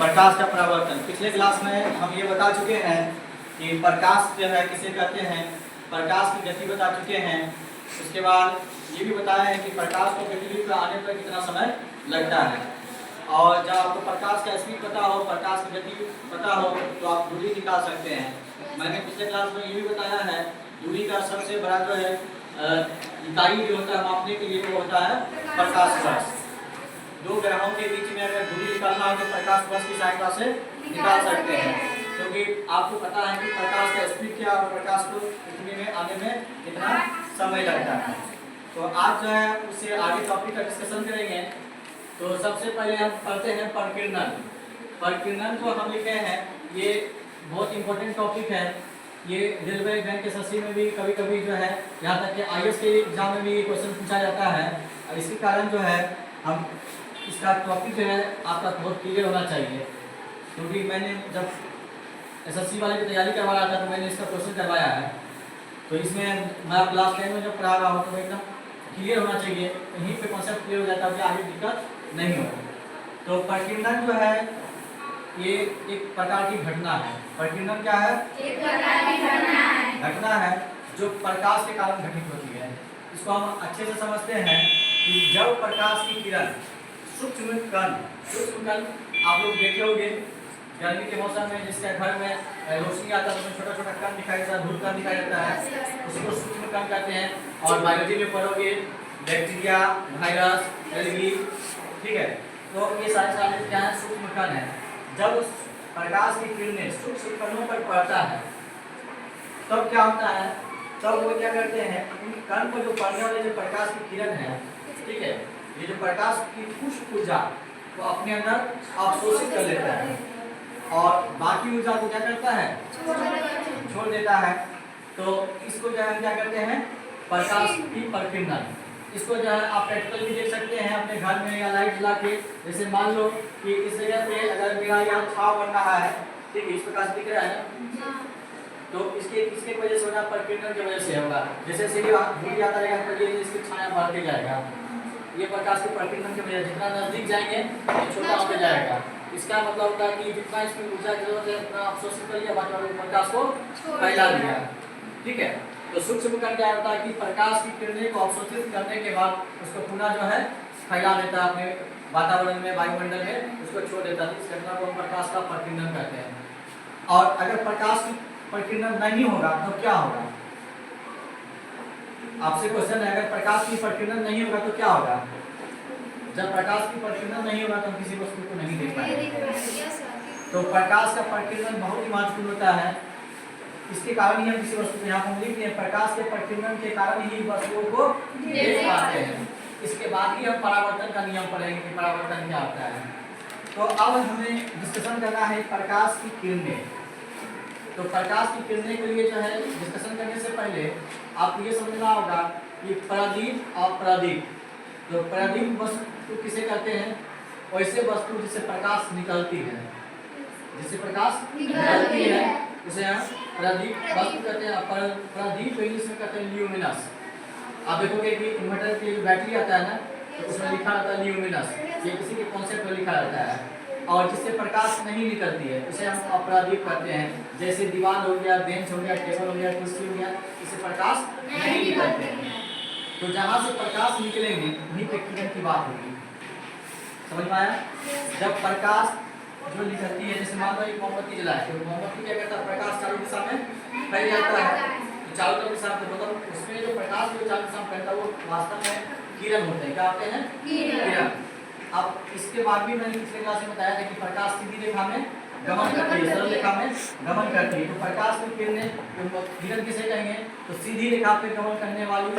प्रकाश का परावर्तन। पिछले क्लास में हम ये बता चुके हैं कि प्रकाश जो है किसे कहते हैं, प्रकाश की गति बता चुके हैं। उसके बाद ये भी बताया है कि प्रकाश को गतिविधि पर आने पर कितना समय लगता है, और जब आपको प्रकाश का स्पीड पता हो, प्रकाश की गति पता हो, तो आप दूरी निकाल सकते हैं। मैंने पिछले क्लास में ये भी बताया है दूरी का सबसे बड़ा जो है इकाई जो होता है मापने के लिए वो होता है प्रकाश वर्ष। दो ग्रहों के बीच में अगर दूरी निकालना हो तो प्रकाश वर्ष की सहायता से निकाल सकते हैं, क्योंकि आपको पता है कि प्रकाश का स्पीड क्या और प्रकाश को पृथ्वी में आने में कितना समय लगता है। तो आज जो है उससे आगे टॉपिक का डिस्कशन करेंगे। तो सबसे पहले हम पढ़ते हैं प्रकीर्णन। प्रकीर्णन को हम लिखे हैं, ये बहुत इंपॉर्टेंट टॉपिक है। ये रेलवे बैंक एसएससी में भी कभी कभी जो है, यहाँ तक कि आईएएस के एग्जाम में भी ये क्वेश्चन पूछा जाता है। और इसी कारण जो है हम इसका टॉपिक जो है आपका बहुत क्लियर होना चाहिए, क्योंकि मैंने जब एसएससी वाले की तैयारी करवा रहा था तो मैंने इसका क्वेश्चन करवाया है। तो इसमें मैं क्लास 10 में जब पढ़ा रहा हूँ तो एकदम क्लियर होना चाहिए, यहीं पे कॉन्सेप्ट क्लियर हो जाता है, आगे दिक्कत नहीं होगी। तो प्रकीर्णन जो है ये एक प्रकार की घटना है। प्रकीर्णन क्या है? एक प्रकार की घटना है जो प्रकाश के कारण घटित होती है। इसको हम अच्छे से समझते हैं कि जब प्रकाश की किरण सूक्ष्म कण आप लोग देखे होंगे गर्मी के मौसम में, जिसके घर में रोशनी आता है उसमें छोटा छोटा कण दिखाई देता है, धूल कण दिखाई देता है, उसको सूक्ष्म कण कहते हैं। और बायोलॉजी में पढ़ोगे बैक्टीरिया, वायरस, एलगी, ठीक है। तो ये सारे क्या है? सूक्ष्म कण है। जब प्रकाश की किरणें सूक्ष्म कणों पर पड़ता है तब क्या होता है? तब वो क्या करते हैं, उन कण पर जो पड़ने वाले जो प्रकाश की किरण है, ठीक है, ये जो प्रकाश की कुछ ऊर्जा वो अपने अंदर अवशोषित कर लेता है और बाकी ऊर्जा को क्या करता है? छोड़ देता है। तो इसको जो है क्या करते हैं? प्रकाश की प्रकीर्णन। इसको जो है आप प्रैक्टिकल भी देख सकते हैं अपने घर में या लाइट जला के। जैसे मान लो कि इस जगह पे अगर मेरा यहाँ छाव बन रहा है, ठीक है, इस प्रकार से दिख रहा है, तो इसके वजह से होगा प्रकीर्णन की वजह से होगा। जैसे धूल आता रहेगा तो ये इसकी छाया बढ़ते जाएगा, ये प्रकाश के प्रकीर्णन की वजह। जितना नजदीक जाएंगे ये छोटा होता जाएगा। इसका मतलब होता है कि जितना इसमें ऊर्जा की जरूरत है उतना अवशोषित कर लिया, बाकी वाले प्रकाश को फैला दिया, ठीक है। तो सूक्ष्म कण क्या होता है कि प्रकाश की किरणें को अवशोषित करने के बाद उसको पुनः जो है फैला देता है अपने वातावरण में, वायुमंडल में, उसको छोड़ देता है। इस घटना को हम प्रकाश का प्रकीर्णन कहते हैं। और अगर प्रकाश की प्रकीर्णन नहीं होगा तो क्या होगा? आपसे क्वेश्चन है, अगर प्रकाश की प्रकीर्णन नहीं होगा तो क्या होगा? जब प्रकाश की प्रकीर्णन नहीं होगा तो हम किसी वस्तु को नहीं देख पाएंगे। तो प्रकाश का प्रकीर्णन बहुत ही महत्वपूर्ण होता है। इसके कारण ही हम किसी वस्तु को, यहाँ हम लिखते हैं, प्रकाश के प्रकीर्णन के कारण ही वस्तुओं को देख पाते हैं। इसके बाद ही हम परावर्तन का नियम पढ़ेंगे कि परावर्तन क्या होता है। तो अब हमें डिस्कशन करना है प्रकाश की किरणें। तो प्रकाश की किरणें के लिए जो है डिस्कशन करने से पहले आपको ये समझना होगा कि प्रदीप और प्रदीप। तो प्रदीप वस्तु किसे कहते हैं? वैसे वस्तु जिससे प्रकाश निकलती है, जिससे प्रकाश निकलती है उसे हम प्रदीप वस्तु कहते हैं। प्रदीप इंग्लिश में कहते हैं ल्यूमिनस। आप देखोगे कि इन्वर्टर की बैटरी आता है ना, तो उसमें लिखा रहता है ल्यूमिनस, ये किसी के कॉन्सेप्ट में लिखा रहता है। और जिससे प्रकाश नहीं निकलती है उसे हम अप्रदीप कहते हैं। जैसे दीवार हो गया, बेंच हो गया, टेबल हो गया, कुर्सी हो गया, इससे प्रकाश नहीं निकलते हैं। तो जहाँ से प्रकाश निकलेंगे वहीं पे किरण की बात होगी। समझ में आया? जब प्रकाश जो निकलती है, जैसे मान लो एक मोमबत्ती जलाए तो मोमबत्ती क्या करता है? प्रकाश चारों दिशा में फैल जाता है। तो चारों दिशा में मतलब उसमें जो प्रकाश जो चारों दिशा में फैलता है वो वास्तव में किरण होते हैं। क्या होते हैं? किरण। अब इसके बाद भी मैंने पिछले क्लास में बताया था कि प्रकाश सीधी रेखा में गमन करती है, सरल रेखा में गमन करती है। तो प्रकाश की किरणें, किरण किसे कहेंगे? तो सीधी रेखा पे गमन करने वाली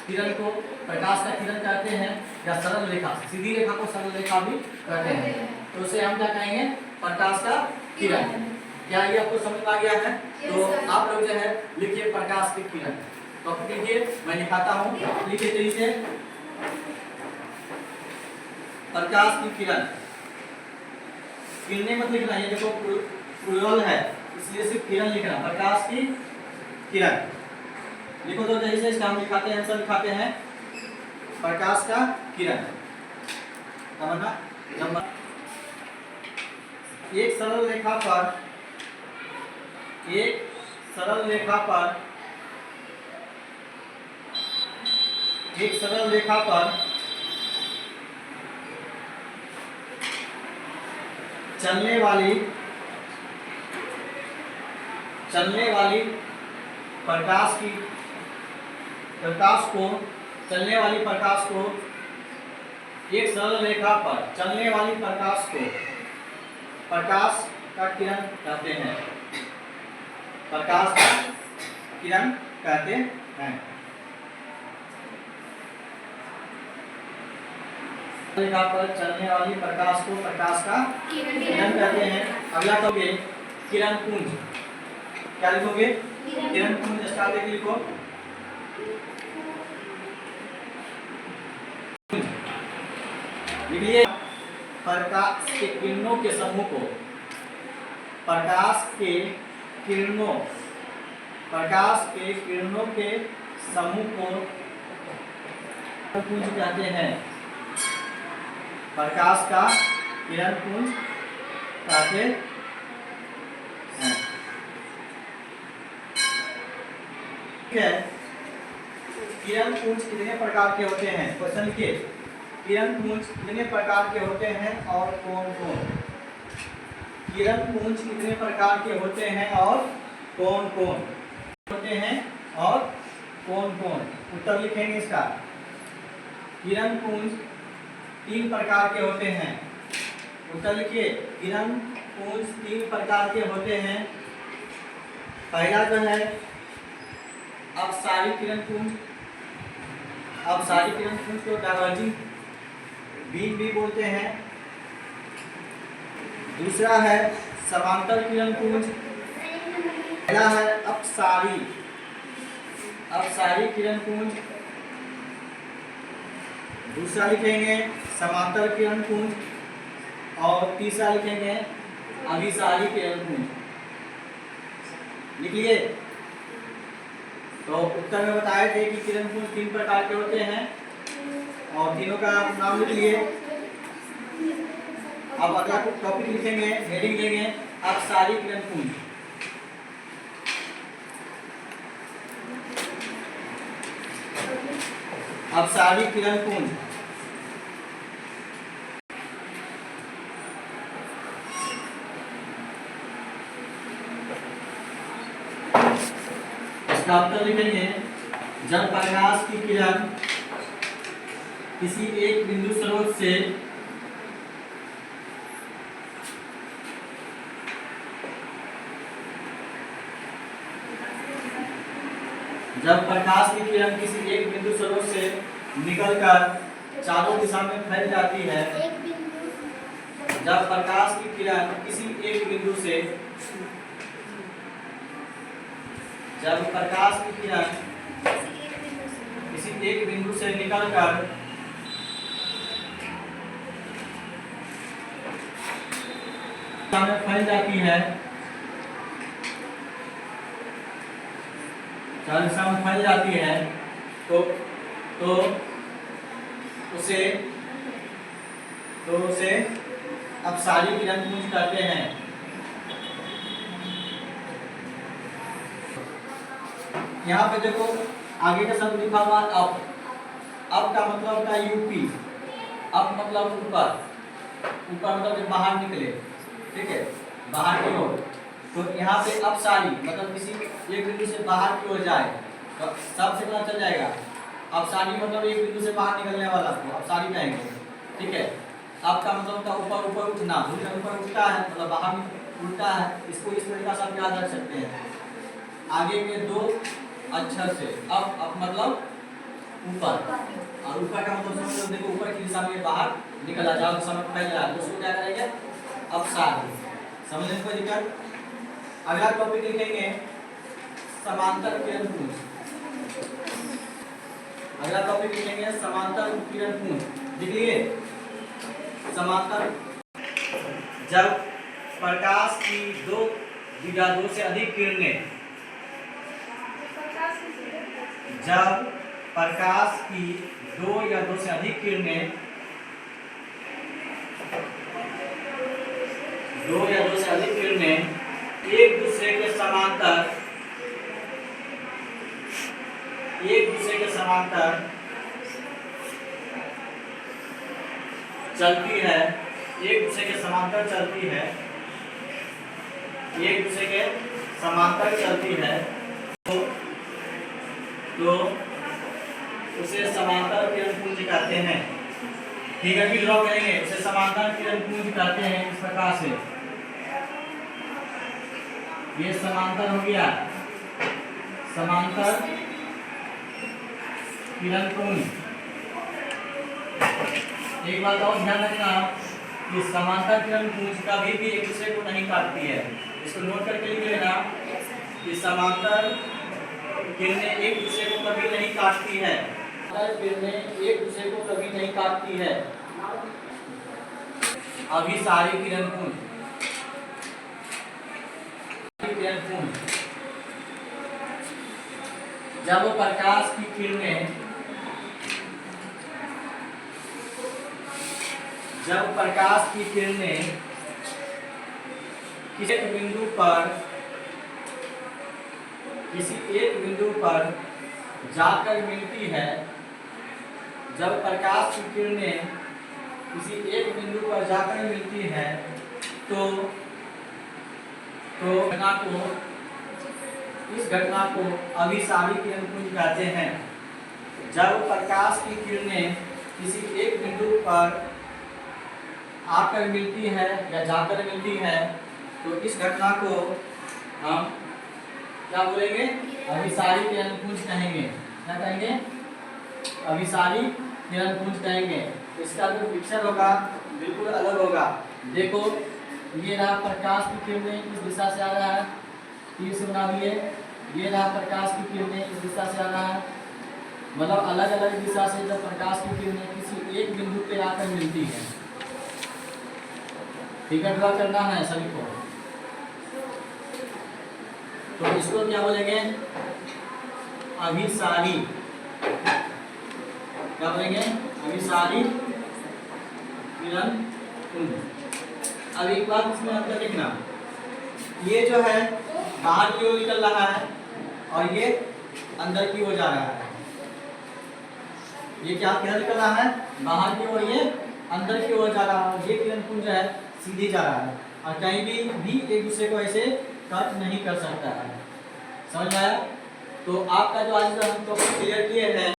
किरण को प्रकाश का किरण कहते हैं, या सरल रेखा, सीधी रेखा को सरल रेखा भी कहते हैं। तो उसे हम क्या कहेंगे? प्रकाश का किरण। क्या ये आपको समझ में आ गया है? तो आप लोग जो है लिखिए प्रकाश की किरण। तो लिखिए, मैं लिखाता हूँ, लिखिए तेजी से। प्रकाश की किरण, किरणें मत लिखना, ये देखो प्लूरल है इसलिए सिर्फ किरण लिखना। प्रकाश की किरण लिखो तो जैसे इसका हम लिखाते हैं, आंसर लिखाते हैं प्रकाश का किरण। एक सरल रेखा पर चलने वाली प्रकाश को एक सरल रेखा पर चलने वाली प्रकाश का किरण कहते हैं। प्रकाश का किरण कहते हैं। रेखा पर चलने वाली प्रकाश को प्रकाश का किरण कहते हैं। अगला कहोगे किरण पुंज। क्या लिखोगे? किरण पुंज। स्टार्ट करके लिखो। लिखिए प्रकाश के किरणों के समूह को पुंज कहते हैं। प्रकाश का किरण पुंज कहते हैं। ठीक है, किरण पुंज कितने प्रकार के होते हैं? क्वेश्चन लिखिए, किरण पुंज कितने प्रकार के होते हैं और कौन कौन? किरण पुंज कितने प्रकार के होते हैं और कौन कौन होते हैं और कौन कौन? उत्तर लिखेंगे इसका। किरण पुंज 3 प्रकार के होते हैं। उत्तर लिखिए, किरण पुंज 3 प्रकार के होते हैं। पहला जो है अपसारी किरण पुंज। अपसारी किरण पुंज को डाइवर्जिंग बीम भी बोलते हैं। दूसरा है समांतर किरण पुंज। पहला है अपसारी किरण पुंज। दूसरा लिखेंगे समांतर किरण पुंज और तीसरा लिखेंगे अभिसारी किरण पुंज। लिखिए। तो उत्तर में बताए थे कि किरण पुंज 3 प्रकार के होते हैं और तीनों का नाम लिख लिए। अब अगला टॉपिक लिखेंगे, हेडिंग देंगे अपसारी किरण पुंज। अपसारी किरण पुंज इसका उत्तर लिखेंगे, जब प्रकाश की किरण किसी एक बिंदु स्रोत से निकलकर चारों दिशा में फैल जाती है। जब प्रकाश की किरण किसी एक बिंदु से निकलकर में फैल जाती है, चारों दिशा में फैल जाती है, तो उसे अपसारी किरण पुंज कहते हैं। यहाँ पे देखो आगे का शब्द लिखा हुआ अप का मतलब होता है यूपी। अप मतलब ऊपर मतलब जब बाहर निकले, ठीक है, बाहर की ओर। तो यहाँ पे अपसारी मतलब किसी एक बिंदु से बाहर की ओर जाए तो सबसे पता चल जाएगा। अपसारी मतलब एक बिंदु से बाहर निकलने वाला को अपसारी कहेंगे, ठीक है। अब का मतलब होता है ऊपर उठना, ऊपर उठता है मतलब बाहर उठता है। इसको इस तरीके से आप याद रख सकते हैं। आगे के 2 अक्षर से अप मतलब ऊपर, और ऊपर का मतलब समझो, देखो ऊपर की दिशा में बाहर निकला जाओ तो समय फैल रहा है, तो उसको क्या करेंगे? अपसारी। समझने को दिक्कत? अगला टॉपिक लिखेंगे समांतर किरण पुंज। अगला टॉपिक लिखेंगे समांतर किरण पुंज। लिखिए समांतर, जब प्रकाश की 2 या 2 से अधिक किरणें सभी किरणें एक दूसरे के समांतर चलती है, एक दूसरे के समांतर चलती है, तो उसे समांतर किरणपुंज कहते हैं। ठीक है, ड्रॉ करेंगे, उसे समांतर किरणपुंज कहते हैं इस प्रकार से। ये समांतर हो गया, समांतर किरणपुंज। एक बात और ध्यान रखना कि समांतर किरणपुंज कभी भी एक दूसरे को नहीं काटती है। इसको नोट करके लिख लेना कि समांतर किरणें एक दूसरे को कभी नहीं काटती है। किरणें एक दूसरे को कभी नहीं काटती है। अभिसारी किरणपुंज, जब प्रकाश की किरणें किसी एक बिंदु पर जाकर मिलती है, जब प्रकाश की किरणें किसी एक बिंदु पर जाकर मिलती है तो इस घटना को अभिसारी किरणपुंज कहते हैं। जब प्रकाश की किरणें किसी एक बिंदु पर आकर मिलती है या जाकर मिलती है तो इस घटना को हम क्या बोलेंगे? अभिसारी किरणपुंज कहेंगे। क्या कहेंगे? अभिसारी किरणपुंज कहेंगे। इसका जो पिक्चर होगा बिल्कुल अलग होगा। देखो, ये रहा प्रकाश की किरणें इस दिशा से आ रहा है, तीर से बना दिए। ये रहा प्रकाश की किरणें इस दिशा से आ रहा है, मतलब अलग अलग दिशा से जब प्रकाश की किरणें किसी एक बिंदु पे आकर मिलती है। ठीक है, ड्रॉ करना है सभी को। तो इसको क्या बोलेंगे? अभिसारी। क्या बोलेंगे? अभिसारी किरणपुंज। अब एक बात इसमें अंतर देखना, ये जो है बाहर की ओर निकल रहा है और ये अंदर की ओर जा रहा है। ये क्या किधर निकल रहा है? बाहर की ओर, ये अंदर की ओर जा रहा है। ये किरणपुंज है सीधे जा रहा है और कहीं भी एक दूसरे को ऐसे कट नहीं कर सकता है। समझ में आया? तो आपका जो आज हम टॉपिक क्लियर किए हैं